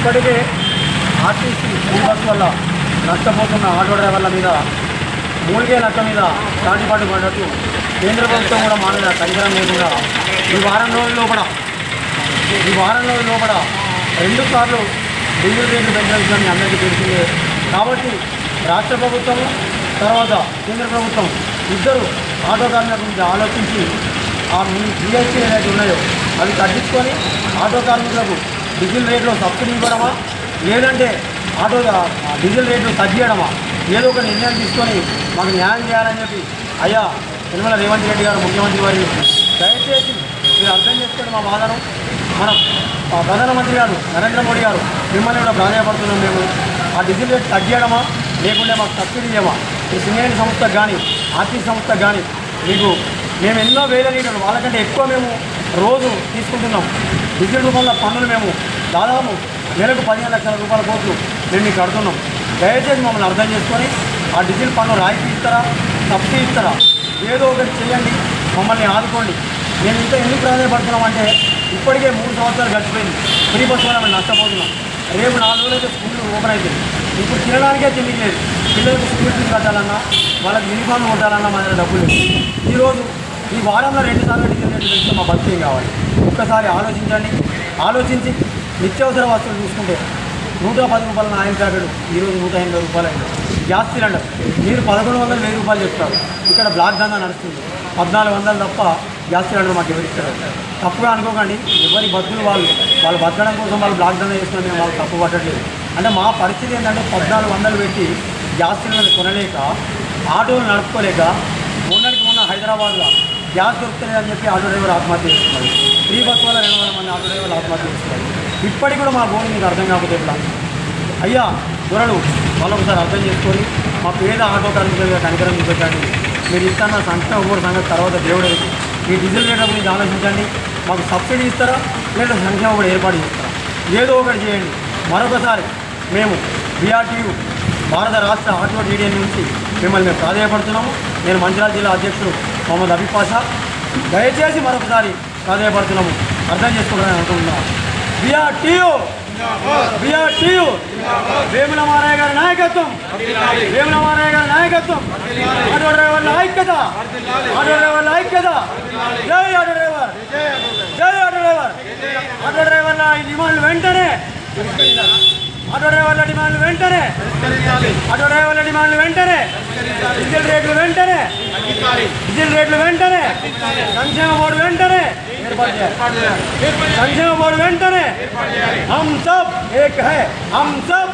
ఇప్పటికే RTC bus వల్ల నష్టపోతున్న ఆటో డ్రైవర్ల మీద మూలిగే లెక్క మీద చాటిపాటు పడ్డట్టు కేంద్ర ప్రభుత్వం కూడా మానవ కనికరం లేకుండా ఈ వారం రోజుల లోపల 2 సార్లు డీజిల్ రేట్లు పెంచిన విషయాన్ని అందరికీ తెలిసిందే. కాబట్టి రాష్ట్ర ప్రభుత్వం తర్వాత కేంద్ర ప్రభుత్వం ఇద్దరు ఆటో కార్మికుల గురించి ఆలోచించి ఆ జిఎస్టీ ఏదైతే ఉన్నాయో అవి తగ్గించుకొని ఆటో కార్మికులకు డీజిల్ రేట్లో సబ్సిడీ ఇవ్వడమా లేదంటే డీజిల్ రేట్లు తగ్గియడమా ఏదో ఒక నిర్ణయం తీసుకొని మాకు న్యాయం చేయాలని చెప్పి అయ్యా యనమల రేవంత్ రెడ్డి గారు ముఖ్యమంత్రి వారి దయచేసి మీరు అర్థం చేసుకొని మా బాధను మన ప్రధానమంత్రి గారు నరేంద్ర మోడీ గారు మిమ్మల్ని కూడా ప్రాధాన్యపడుతున్నాం. మేము ఆ డీజిల్ రేట్ తగ్గియడమా లేకుంటే మాకు సబ్సిడీ ఇవ్వమా ఈ సింగరేణి సంస్థకు కానీ ఆర్టీసీ సంస్థకు కానీ మేము ఎన్నో వేల లీటర్లు వాళ్ళకంటే ఎక్కువ మేము రోజు తీసుకుంటున్నాం. డీజిల్ రూపంలో పన్నులు మేము దాదాపు నెలకు 15 లక్షల రూపాయల కోట్లు మేము మీకు కడుతున్నాం. దయచేసి మమ్మల్ని అర్థం చేసుకొని ఆ డీజిల్ పన్ను రాయితీ ఇస్తారా సబ్సిడీ ఇస్తారా ఏదో ఒకటి చేయండి, మమ్మల్ని ఆదుకోండి. మేము ఇంత ఎందుకు ప్రాధాన్యపడుతున్నామంటే ఇప్పటికే 3 సంవత్సరాలు గడిచిపోయింది. ఫ్రీ బస్ వల్ల మేము నష్టపోతున్నాం. రేపు 4 రోజులైతే స్కూళ్ళు ఓపెన్ అవుతుంది. ఇప్పుడు తినడానికే తిండి లేదు. పిల్లలకు స్కూల్ ఫీజు కట్టాలన్నా వాళ్ళకి యూనిఫామ్ కొట్టాలన్నా మన దగ్గర డబ్బులు లేదు. ఈరోజు ఈ వారంలో 2 సార్లు డీజిల్ రేట్లు పెంచితే మా బస్సు ఏం కావాలి? ఒక్కసారి ఆలోచించండి. ఆలోచించి నిత్యావసర వస్తువులు చూసుకుంటే 110 రూపాయల ఆయిల్ ప్యాకెట్ ఈరోజు 180 రూపాయలు అయింది. గ్యాస్ సిలిండర్ మీరు 1100 1000 రూపాయలు చెప్తారు. ఇక్కడ బ్లాక్ దందా నడుస్తుంది. 1400 తప్ప గ్యాస్ సిలిండర్ మాకు ఎవరిస్తారు? తప్పుగా అనుకోకండి. ఎవరి బతుకులు వాళ్ళు బతకడం కోసం వాళ్ళు బ్లాక్ దందా చేసుకుని మేము వాళ్ళు తప్పు పట్టట్లేదు. అంటే మా పరిస్థితి ఏంటంటే 1400 పెట్టి గ్యాస్ సిలిండర్ కొనలేక ఆటోలు నడుపుకోలేక మొన్న హైదరాబాద్లో గ్యాస్ దొరుకుతుంది అని చెప్పి ఆటో డ్రైవర్ ఆత్మహత్య చేస్తున్నారు. ఫ్రీ బస్ వల్ల 200 మంది ఆటో డ్రైవర్లు ఆత్మహత్య చేస్తున్నారు. ఇప్పటికి కూడా మా గోడు మీకు అర్థం కాకపోతే ఎట్లా? అయ్యా దొరలు వాళ్ళొకసారి అర్థం చేసుకొని మా పేద ఆటో కార్మికులుగా కనికరం చూపించండి. మీరు ఇస్తున్న సంక్షేమ ఒవ్వరు సంగతి తర్వాత దేవుడు ఈ డీజిల్ రేట్ల గురించి ఆలోచించండి. మాకు సబ్సిడీ ఇస్తారా లేదా సంక్షేమ కూడా ఏర్పాటు చేస్తారా? ఏదో ఒకటి చేయండి. మరొకసారి మేము బీఆర్టీయూ భారత రాష్ట్ర ఆటో యూనియన్ నుంచి మిమ్మల్ని మేము ప్రాధాన్యపడుతున్నాము. నేను మంచిర్యాల జిల్లా అధ్యక్షుడు మొహమ్మద్ అబీబ్ పాషా. దయచేసి మరొకసారి ప్రాధాన్యపడుతున్నాము. అర్థం చేసుకుంటారని అనుకుంటున్నాను. బీఆర్టీయూ వేముల మారయ్య గారి నాయకత్వం, వేముల మారయ్య గారి నాయకత్వం, ఆటో డ్రైవర్ల ఐక్యత, ఆటో డ్రైవర్ల ఐక్యత. జై ఆటో డ్రైవర్, జై ఆటో డ్రైవర్. ఆటో డ్రైవర్ల డిమాండ్లు వెంటనే, ఆటో డ్రైవర్ల డిమాండ్లు వెంటనే, ఆటో డ్రైవర్ల డిమాండ్లు వెంటనే, డీజిల్ రేట్లు వెంటనే, డీజిల్ రేట్లు వెంటనే, సంక్షేమ బోర్డు వెంటనే ఏర్పాటు చేయాలి. సంక్షేమ బోర్డు వెంటనే. हम सब एक है, हम सब